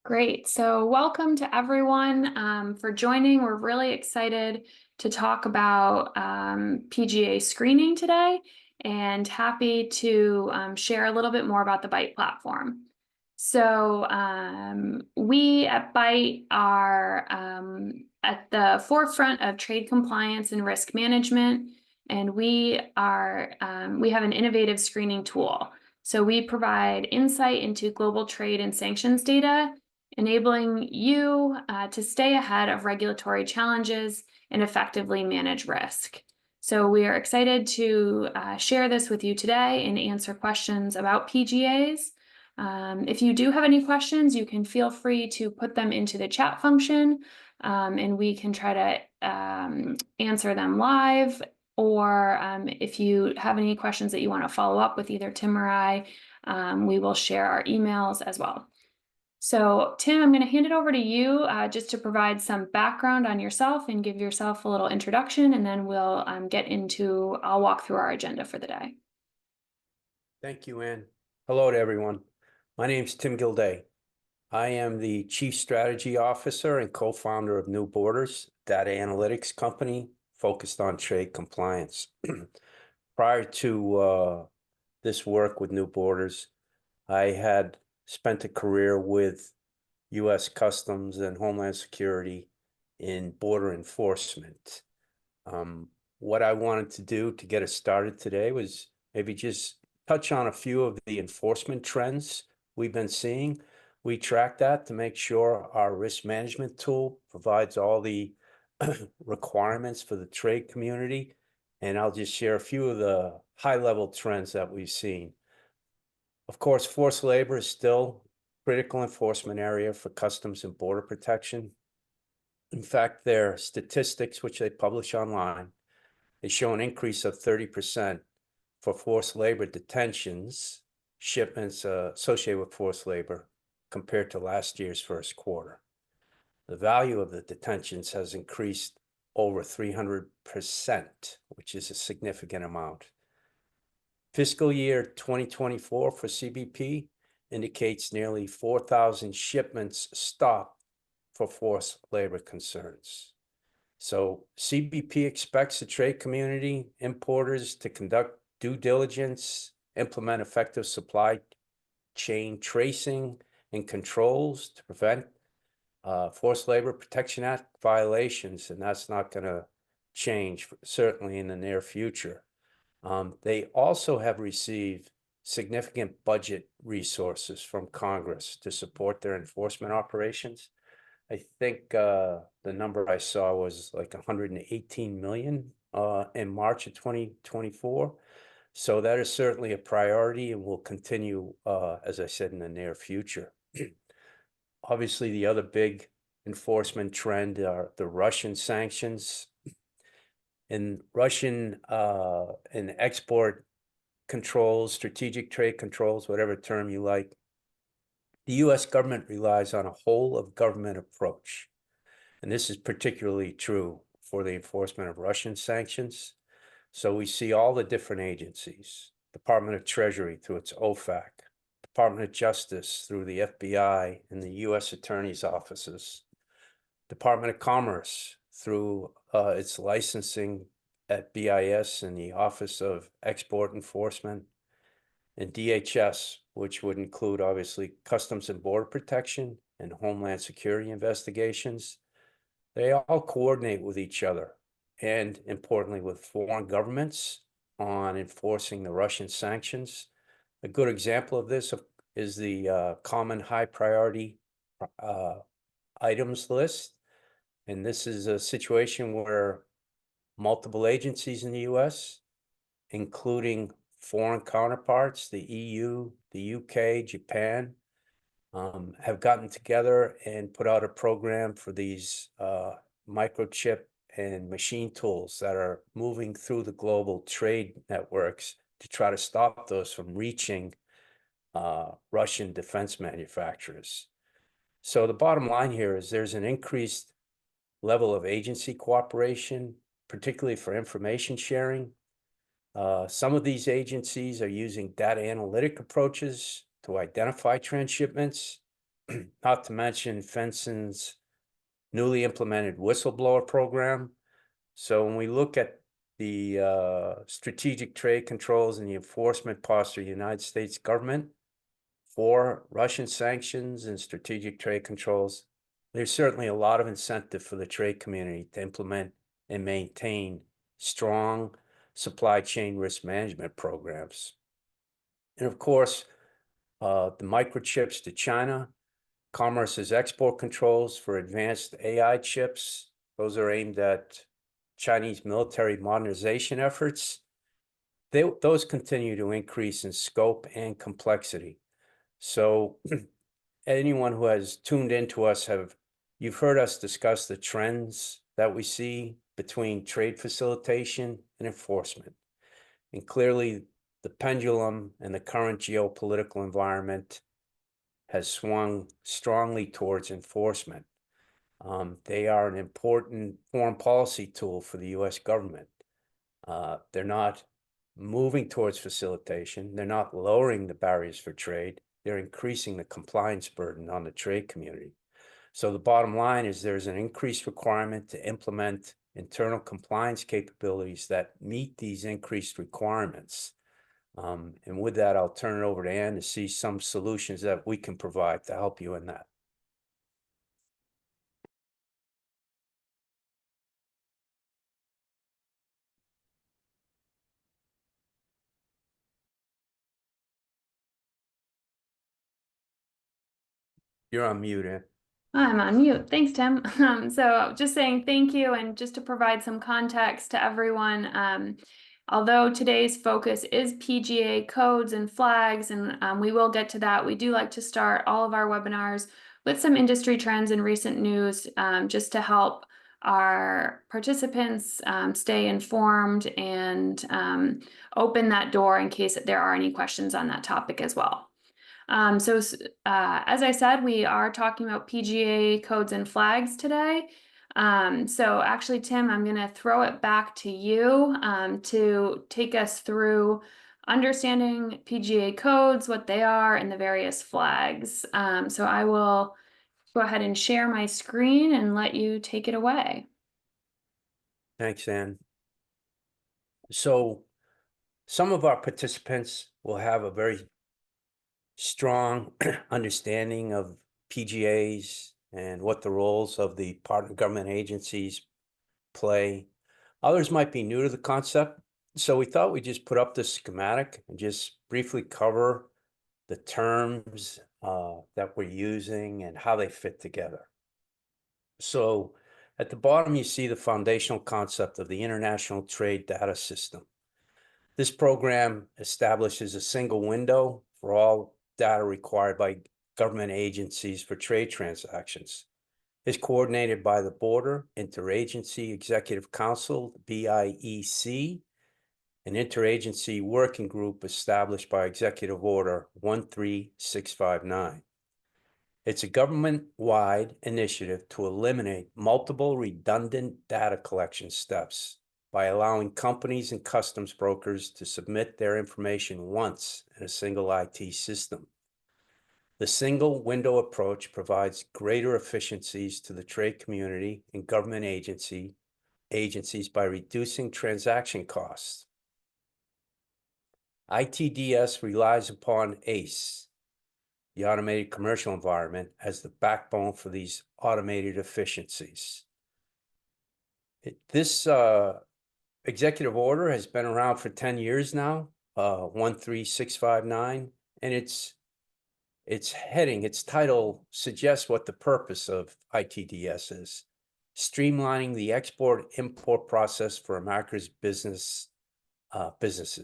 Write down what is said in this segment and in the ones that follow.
Great. So, welcome to everyone for joining. We're really excited to talk about PGA screening today and happy to share a little bit more about the BITE platform. So, we at BITE are at the forefront of trade compliance and risk management, and we have an innovative screening tool. So, we provide insight into global trade and sanctions data, enabling you to stay ahead of regulatory challenges and effectively manage risk. So we are excited to share this with you today and answer questions about PGAs. If you do have any questions, you can feel free to put them into the chat function, and we can try to answer them live. Or if you have any questions that you want to follow up with either Tim or I, we will share our emails as well. So, Tim, I'm going to hand it over to you just to provide some background on yourself and give yourself a little introduction, and then I'll walk through our agenda for the day. Thank you, Ann. Hello to everyone. My name's Tim Gilday. I am the Chief Strategy Officer and co-founder of New Borders, data analytics company focused on trade compliance. Prior to this work with New Borders, I had spent a career with U.S. Customs and Homeland Security in border enforcement. What I wanted to do to get us started today was maybe just touch on a few of the enforcement trends we've been seeing. We track that to make sure our risk management tool provides all the requirements for the trade community. And I'll just share a few of the high-level trends that we've seen. Of course, forced labor is still a critical enforcement area for Customs and Border Protection. In fact, their statistics, which they publish online, they show an increase of 30% for forced labor detentions, shipments associated with forced labor, compared to last year's first quarter. The value of the detentions has increased over 300%, which is a significant amount. Fiscal year 2024 for CBP indicates nearly 4,000 shipments stopped for forced labor concerns. So CBP expects the trade community, importers to conduct due diligence, implement effective supply chain tracing and controls to prevent Forced Labor Protection Act violations, and that's not going to change, certainly in the near future. They also have received significant budget resources from Congress to support their enforcement operations. I think the number I saw was like 118 million in March of 2024. So that is certainly a priority and will continue, as I said, in the near future. Obviously, the other big enforcement trend are the Russian sanctions. In Russian and export controls, strategic trade controls, whatever term you like, the U.S. government relies on a whole of government approach. And this is particularly true for the enforcement of Russian sanctions. So we see all the different agencies, Department of Treasury through its OFAC, Department of Justice through the FBI and the U.S. Attorney's offices, Department of Commerce through its licensing at BIS and the Office of Export Enforcement, and DHS, which would include obviously Customs and Border Protection and Homeland Security investigations. They all coordinate with each other and, importantly, with foreign governments on enforcing the Russian sanctions. A good example of this is the Common High Priority Items list. And this is a situation where multiple agencies in the U.S., including foreign counterparts, the EU, the UK, Japan, have gotten together and put out a program for these microchip and machine tools that are moving through the global trade networks to try to stop those from reaching Russian defense manufacturers. So the bottom line here is there's an increased level of agency cooperation, particularly for information sharing. Some of these agencies are using data analytic approaches to identify transshipments not to mention FENSON's newly implemented whistleblower program. So when we look at the strategic trade controls and the enforcement posture of the United States government for Russian sanctions and strategic trade controls, there's certainly a lot of incentive for the trade community to implement and maintain strong supply chain risk management programs. And of course, the microchips to China, Commerce's export controls for advanced AI chips, those are aimed at Chinese military modernization efforts. Those continue to increase in scope and complexity. So anyone who has tuned into us, you've heard us discuss the trends that we see between trade facilitation and enforcement. And clearly, the pendulum in the current geopolitical environment has swung strongly towards enforcement. They are an important foreign policy tool for the US government. They're not moving towards facilitation. They're not lowering the barriers for trade. They're increasing the compliance burden on the trade community. So the bottom line is there's an increased requirement to implement internal compliance capabilities that meet these increased requirements. And with that, I'll turn it over to Ann to see some solutions that we can provide to help you in that. You're on mute, Ann. I'm on mute. Thanks, Tim. So just saying thank you, and just to provide some context to everyone, although today's focus is PGA codes and flags, and we will get to that, we do like to start all of our webinars with some industry trends and recent news, just to help our participants stay informed and open that door in case there are any questions on that topic as well. As I said, we are talking about PGA codes and flags today. So actually, Tim, I'm going to throw it back to you to take us through understanding PGA codes, what they are, and the various flags. So I will go ahead and share my screen and let you take it away. Thanks, Ann. So some of our participants will have a very strong understanding of PGAs and what the roles of the partner government agencies play. Others might be new to the concept. So we thought we'd just put up this schematic and just briefly cover the terms that we're using and how they fit together. So at the bottom, you see the foundational concept of the International Trade Data System. This program establishes a single window for all data required by government agencies for trade transactions. It's coordinated by the Border Interagency Executive Council, BIEC, an interagency working group established by Executive Order 13659. It's a government-wide initiative to eliminate multiple redundant data collection steps by allowing companies and customs brokers to submit their information once in a single IT system. The single window approach provides greater efficiencies to the trade community and government agencies by reducing transaction costs. ITDS relies upon ACE, the automated commercial environment, as the backbone for these automated efficiencies. This executive order has been around for 10 years now, 13659, and its title suggests what the purpose of ITDS is: streamlining the export-import process for America's businesses.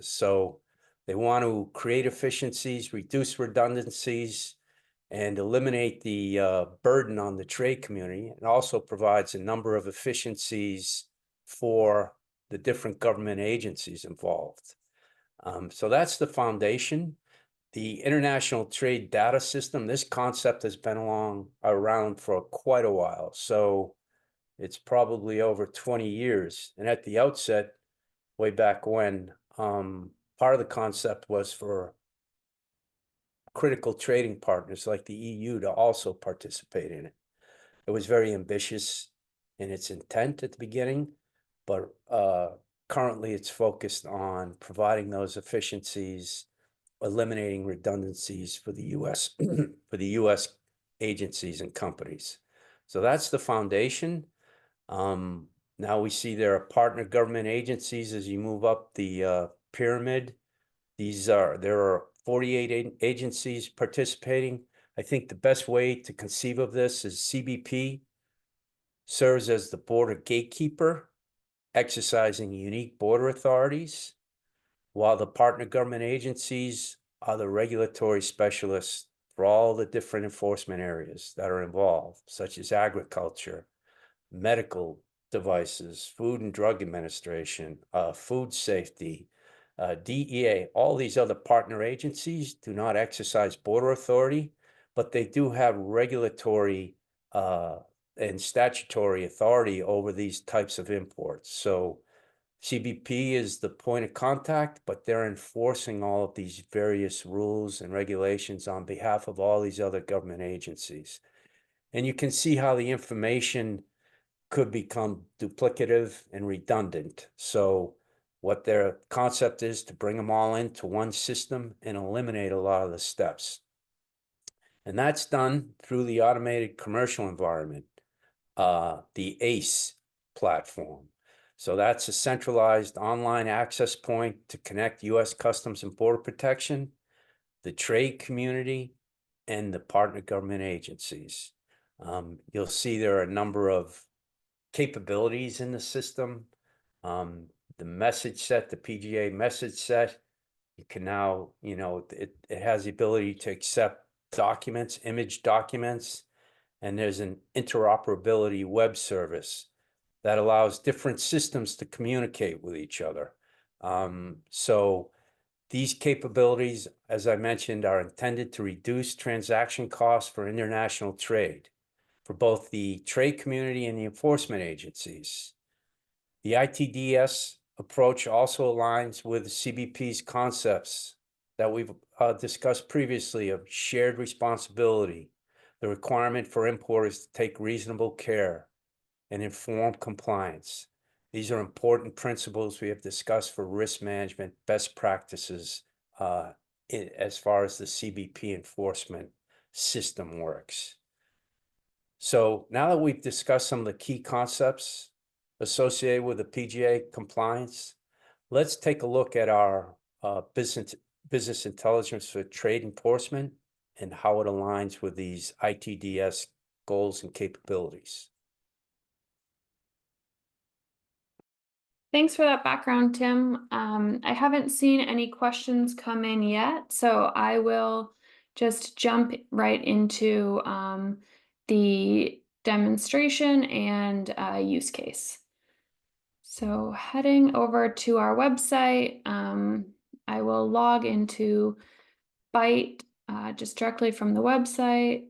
So they want to create efficiencies, reduce redundancies, and eliminate the burden on the trade community. It also provides a number of efficiencies for the different government agencies involved. So that's the foundation. The International Trade Data System, this concept has been around for quite a while. So it's probably over 20 years. And at the outset, way back when, part of the concept was for critical trading partners like the EU to also participate in it. It was very ambitious in its intent at the beginning, but currently it's focused on providing those efficiencies, eliminating redundancies for the US for the US agencies and companies. So that's the foundation. Now we see there are partner government agencies as you move up the pyramid. There are 48 agencies participating. I think the best way to conceive of this is CBP serves as the border gatekeeper, exercising unique border authorities, while the partner government agencies are the regulatory specialists for all the different enforcement areas that are involved, such as agriculture, medical devices, Food and Drug Administration, food safety, DEA. All these other partner agencies do not exercise border authority, but they do have regulatory and statutory authority over these types of imports. So CBP is the point of contact, but they're enforcing all of these various rules and regulations on behalf of all these other government agencies. And you can see how the information could become duplicative and redundant. So what their concept is to bring them all into one system and eliminate a lot of the steps. And that's done through the automated commercial environment, the ACE platform. So that's a centralized online access point to connect U.S. Customs and Border Protection, the trade community, and the partner government agencies. You'll see there are a number of capabilities in the system. The message set, the PGA message set, you can now, it has the ability to accept documents, image documents, and there's an interoperability web service that allows different systems to communicate with each other. So these capabilities, as I mentioned, are intended to reduce transaction costs for international trade for both the trade community and the enforcement agencies. The ITDS approach also aligns with CBP's concepts that we've discussed previously of shared responsibility, the requirement for importers to take reasonable care, and informed compliance. These are important principles we have discussed for risk management best practices as far as the CBP enforcement system works. So now that we've discussed some of the key concepts associated with the PGA compliance, let's take a look at our business intelligence for trade enforcement and how it aligns with these ITDS goals and capabilities. Thanks for that background, Tim. I haven't seen any questions come in yet, so I will just jump right into the demonstration and use case. So heading over to our website, I will log into BITE just directly from the website.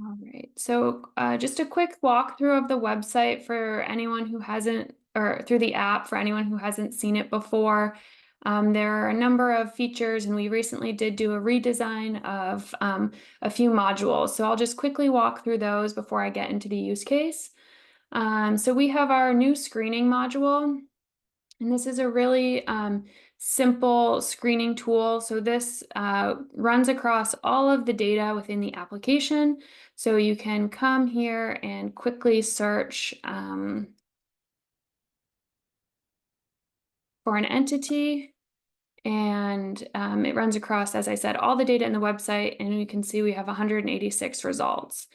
All right, so just a quick walkthrough of the website for anyone who hasn't, or through the app for anyone who hasn't seen it before. There are a number of features, and we recently did do a redesign of a few modules. So I'll just quickly walk through those before I get into the use case. So we have our new screening module, and this is a really simple screening tool. So this runs across all of the data within the application. So you can come here and quickly search for an entity. And it runs across, as I said, all the data in the website, and you can see we have 186 results.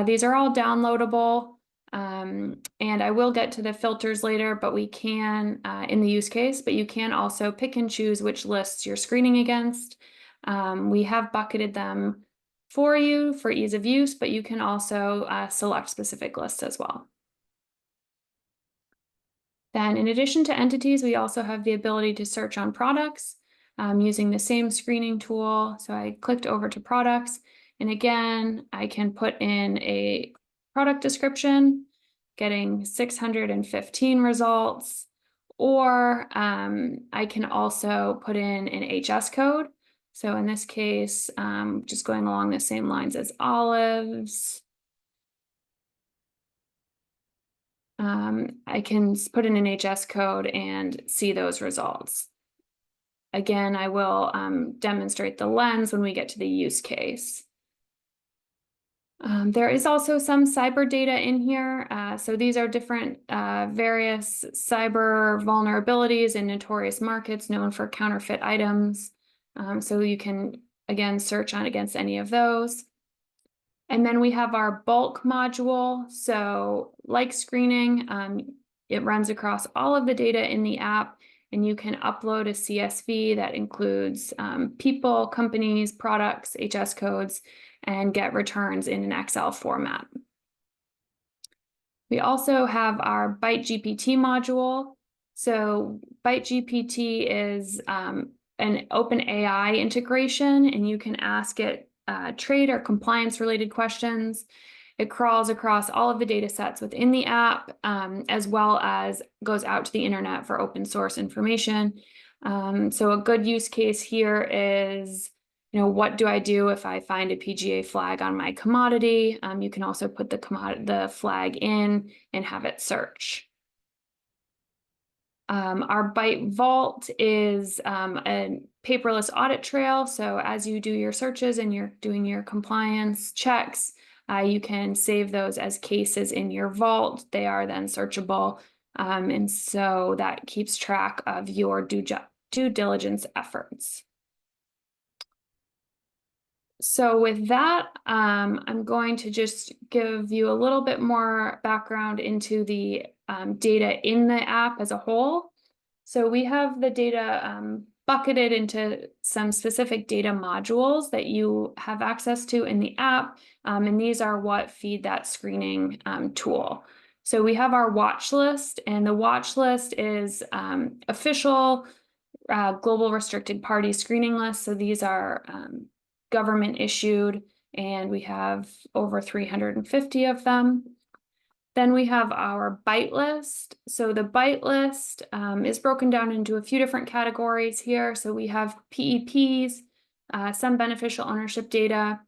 These are all downloadable, and I will get to the filters later, but we can, in the use case, but you can also pick and choose which lists you're screening against. We have bucketed them for you for ease of use, but you can also select specific lists as well. Then in addition to entities, we also have the ability to search on products using the same screening tool. So I clicked over to products, and again, I can put in a product description, getting 615 results, or I can also put in an HS code. So in this case, just going along the same lines as olives, I can put in an HS code and see those results. Again, I will demonstrate the lens when we get to the use case. There is also some cyber data in here. So these are different various cyber vulnerabilities in notorious markets known for counterfeit items. So you can, again, search on against any of those. And then we have our bulk module. So like screening, it runs across all of the data in the app, and you can upload a CSV that includes people, companies, products, HS codes, and get returns in an Excel format. We also have our BITE GPT module. So BITE GPT is an OpenAI integration, and you can ask it trade or compliance related questions. It crawls across all of the data sets within the app, as well as goes out to the internet for open source information. So a good use case here is, what do I do if I find a PGA flag on my commodity? You can also put the flag in and have it search. Our BITE Vault is a paperless audit trail. So as you do your searches and you're doing your compliance checks, you can save those as cases in your vault. They are then searchable. And so that keeps track of your due diligence efforts. So with that, I'm going to just give you a little bit more background into the data in the app as a whole. So we have the data bucketed into some specific data modules that you have access to in the app, and these are what feed that screening tool. So we have our watch list, and the watch list is official global restricted party screening list. So these are government issued, and we have over 350 of them. Then we have our BITE list. So the BITE list is broken down into a few different categories here. So we have PEPs, some beneficial ownership data.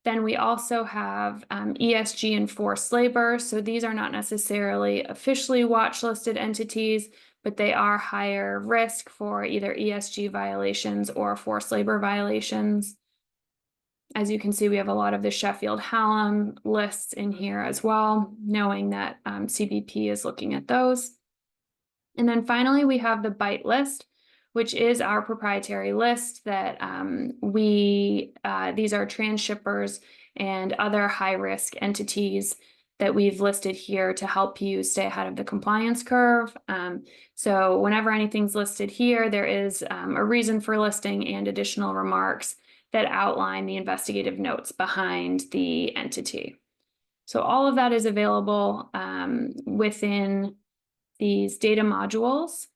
Then we also have ESG and forced labor. So these are not necessarily officially watch listed entities, but they are higher risk for either ESG violations or forced labor violations. As you can see, we have a lot of the Sheffield Hallam lists in here as well, knowing that CBP is looking at those. And then finally, we have the BITE list, which is our proprietary list that these are transshippers and other high-risk entities that we've listed here to help you stay ahead of the compliance curve. So whenever anything's listed here, there is a reason for listing and additional remarks that outline the investigative notes behind the entity. So all of that is available within these data modules.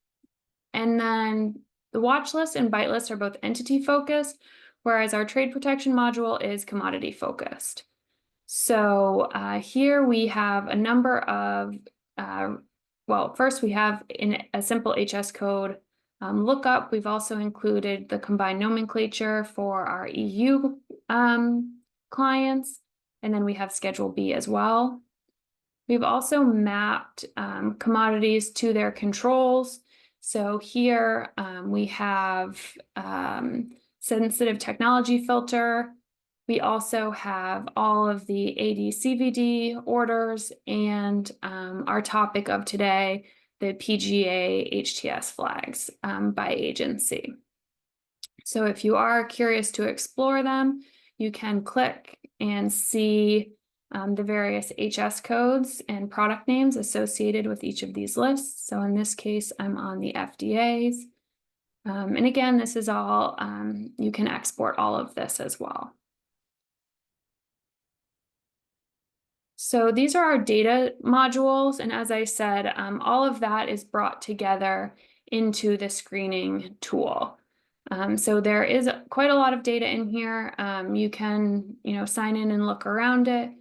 And then the watch list and BITE list are both entity focused, whereas our trade protection module is commodity focused. So here we have a number of, well, first we have in a simple HS code lookup. We've also included the combined nomenclature for our EU clients, and then we have Schedule B as well. We've also mapped commodities to their controls. So here we have sensitive technology filter. We also have all of the AD/CVD orders and our topic of today, the PGA HTS flags by agency. So if you are curious to explore them, you can click and see the various HS codes and product names associated with each of these lists. So in this case, I'm on the FDA's. And again, this is all, you can export all of this as well. So these are our data modules. And as I said, all of that is brought together into the screening tool. So there is quite a lot of data in here. You can, sign in and look around it.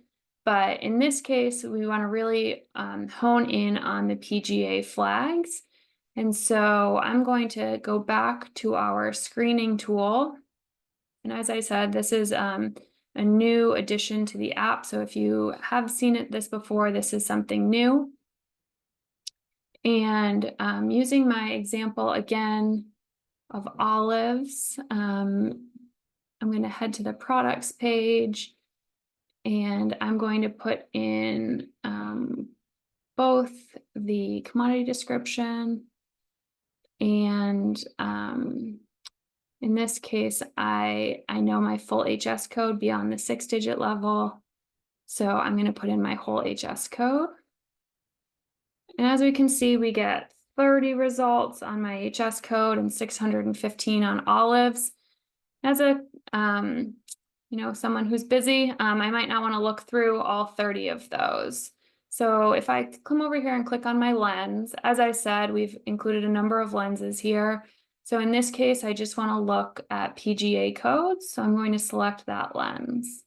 But in this case, we want to really hone in on the PGA flags. And so I'm going to go back to our screening tool. And as I said, this is a new addition to the app. So if you have seen this before, this is something new. And using my example again of olives, I'm going to head to the products page, and I'm going to put in both the commodity description and in this case, I know my full HS code beyond the 6-digit level. So I'm going to put in my whole HS code. And as we can see, we get 30 results on my HS code and 615 on olives. As a someone who's busy, I might not want to look through all 30 of those. So if I come over here and click on my lens, as I said, we've included a number of lenses here. So in this case, I just want to look at PGA codes. So I'm going to select that lens.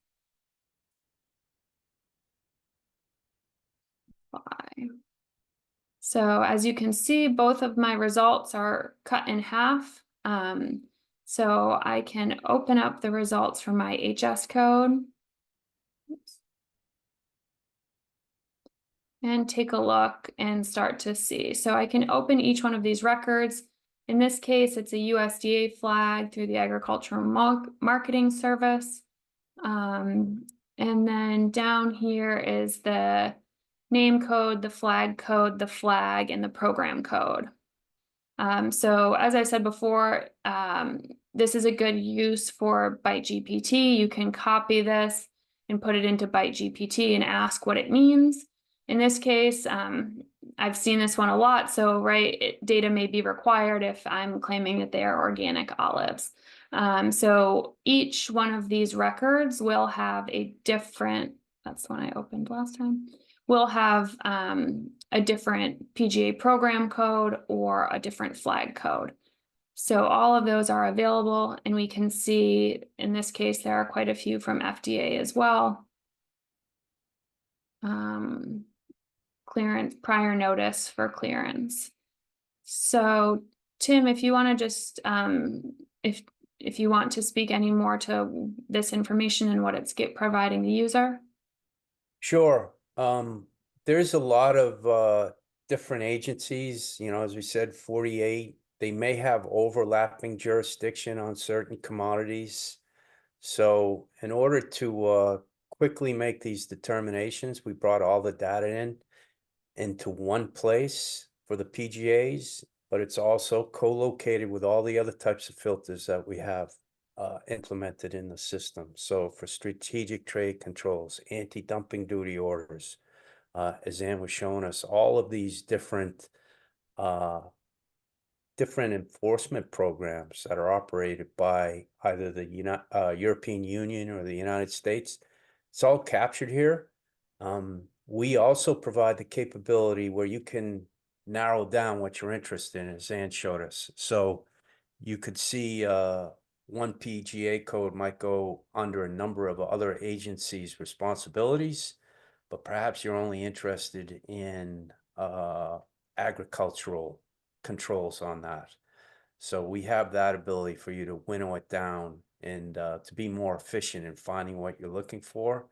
So as you can see, both of my results are cut in half. So I can open up the results from my HS code. Oops. And take a look and start to see. So I can open each one of these records. In this case, it's a USDA flag through the Agricultural Marketing Service. And then down here is the name code, the flag, and the program code. So as I said before, this is a good use for BITE GPT. You can copy this and put it into BITE GPT and ask what it means. In this case, I've seen this one a lot, so data may be required if I'm claiming that they are organic olives. So each one of these records will have a different, that's the one I opened last time, will have a different PGA program code or a different flag code. So all of those are available, and we can see in this case there are quite a few from FDA as well. Clearance, prior notice for clearance. So Tim, if you want to just if you want to speak any more to this information and what it's providing the user. Sure. There's a lot of different agencies, as we said, 48. They may have overlapping jurisdiction on certain commodities. So in order to quickly make these determinations, we brought all the data into one place for the PGAs, but it's also co-located with all the other types of filters that we have implemented in the system. So for strategic trade controls, anti-dumping duty orders, as Ann was showing us, all of these different enforcement programs that are operated by either the European Union or the United States, it's all captured here. We also provide the capability where you can narrow down what you're interested in, as Ann showed us. So you could see one PGA code might go under a number of other agencies' responsibilities, but perhaps you're only interested in agricultural controls on that. So we have that ability for you to winnow it down and to be more efficient in finding what you're looking for.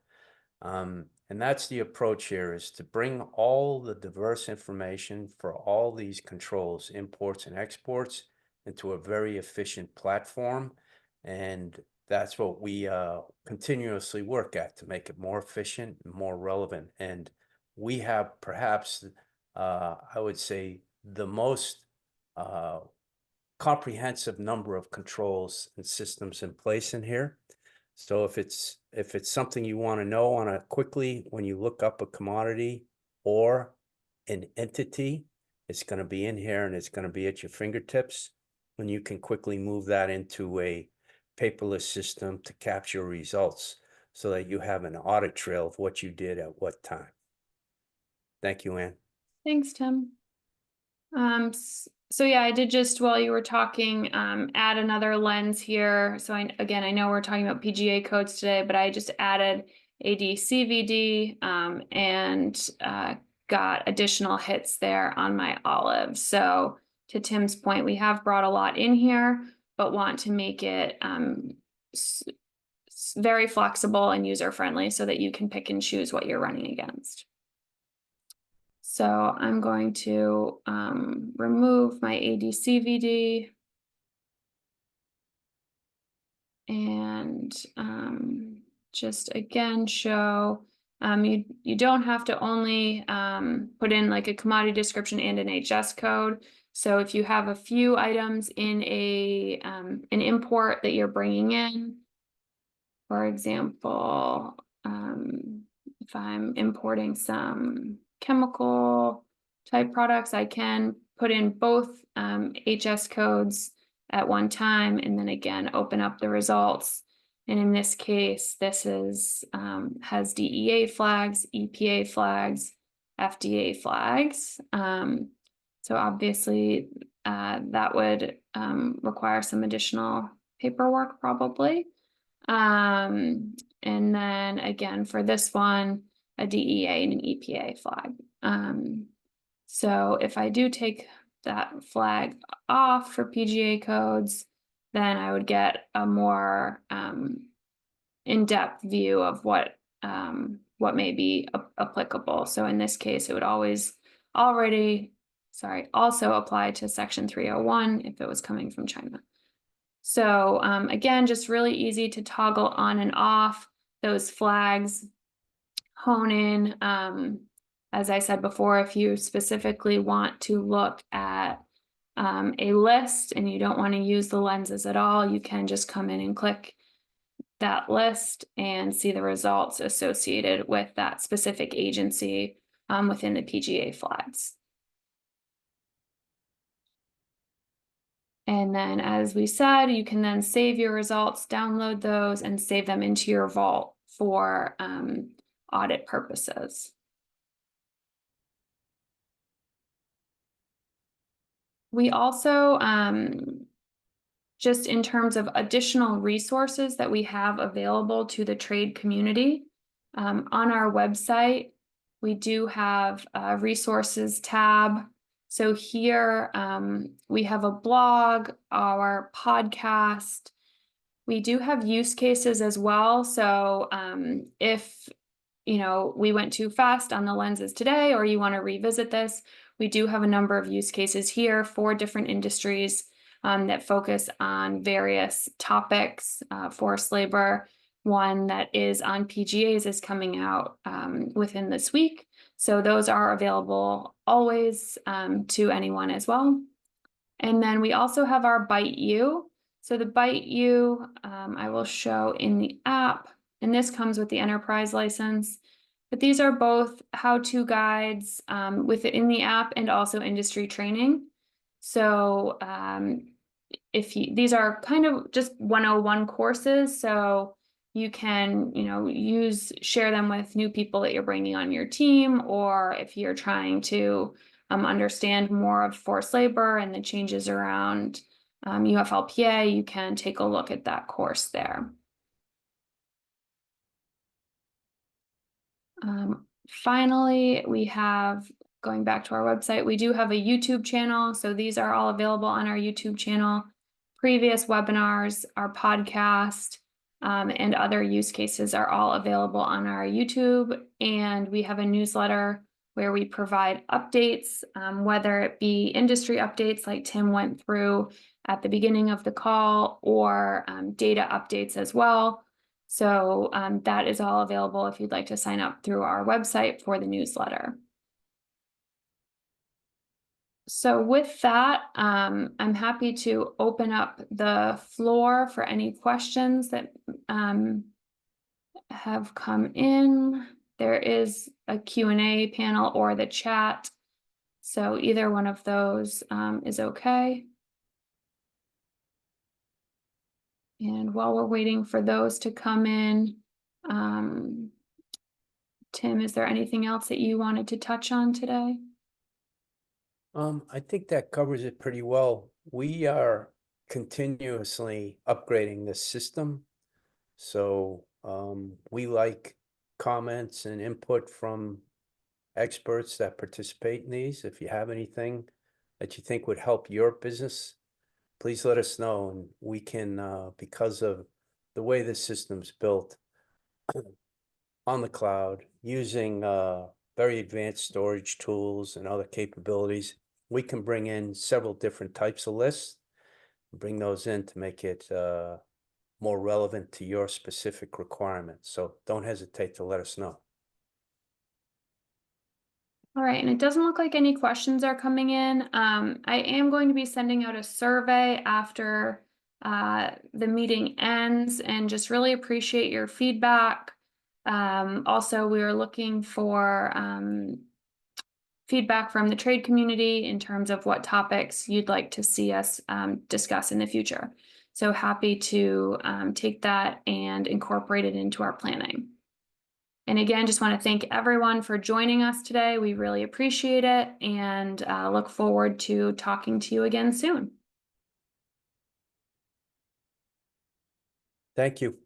And that's the approach here, is to bring all the diverse information for all these controls, imports and exports, into a very efficient platform. And that's what we continuously work at, to make it more efficient and more relevant. And we have perhaps, I would say, the most comprehensive number of controls and systems in place in here. So if it's something you want to know on a quickly, when you look up a commodity or an entity, it's going to be in here and it's going to be at your fingertips, and you can quickly move that into a paperless system to capture results so that you have an audit trail of what you did at what time. Thank you, Ann. Thanks, Tim. So yeah, I did just, while you were talking, add another lens here. So I know we're talking about PGA codes today, but I just added AD/CVD, and got additional hits there on my olive. So to Tim's point, we have brought a lot in here, but want to make it very flexible and user-friendly so that you can pick and choose what you're running against. So I'm going to remove my AD/CVD and just again show you don't have to only put in like a commodity description and an HS code. So if you have a few items in an import that you're bringing in, for example, if I'm importing some chemical type products, I can put in both HS codes at one time and then again open up the results. And in this case, this is has DEA flags, EPA flags, FDA flags. So obviously that would require some additional paperwork probably. And then again, for this one, a DEA and an EPA flag. So if I do take that flag off for PGA codes, then I would get a more in-depth view of what may be applicable. So in this case, it would also apply to Section 301 if it was coming from China. So again, just really easy to toggle on and off those flags, hone in. As I said before, if you specifically want to look at a list and you don't want to use the lenses at all, you can just come in and click that list and see the results associated with that specific agency within the PGA flags. And then, as we said, you can then save your results, download those, and save them into your vault for audit purposes. We also, just in terms of additional resources that we have available to the trade community, on our website, we do have a resources tab. So here we have a blog, our podcast. We do have use cases as well. So if we went too fast on the lenses today, or you want to revisit this, we do have a number of use cases here for different industries that focus on various topics. Forced labor, one that is on PGAs, is coming out within this week. So those are available always to anyone as well. And then we also have our BITE U. So the BITE U, I will show in the app, and this comes with the enterprise license. But these are both how-to guides within the app and also industry training. So these are kind of just 101 courses, so you can share them with new people that you're bringing on your team, or if you're trying to understand more of forced labor and the changes around UFLPA, you can take a look at that course there. Finally, we have, going back to our website, we do have a YouTube channel. So these are all available on our YouTube channel. Previous webinars, our podcast, and other use cases are all available on our YouTube. And we have a newsletter where we provide updates, whether it be industry updates like Tim went through at the beginning of the call, or data updates as well. So that is all available if you'd like to sign up through our website for the newsletter. So with that, I'm happy to open up the floor for any questions that have come in. There is a Q&A panel or the chat. So either one of those is okay. And while we're waiting for those to come in, Tim, is there anything else that you wanted to touch on today? I think that covers it pretty well. We are continuously upgrading the system. So we like comments and input from experts that participate in these. If you have anything that you think would help your business, please let us know, and we can, because of the way the system's built on the cloud, using very advanced storage tools and other capabilities, we can bring in several different types of lists, bring those in to make it more relevant to your specific requirements. So don't hesitate to let us know. All right, and it doesn't look like any questions are coming in. I am going to be sending out a survey after the meeting ends, and just really appreciate your feedback. Also, we are looking for feedback from the trade community in terms of what topics you'd like to see us discuss in the future. So happy to take that and incorporate it into our planning. And again, just want to thank everyone for joining us today. We really appreciate it, and look forward to talking to you again soon. Thank you.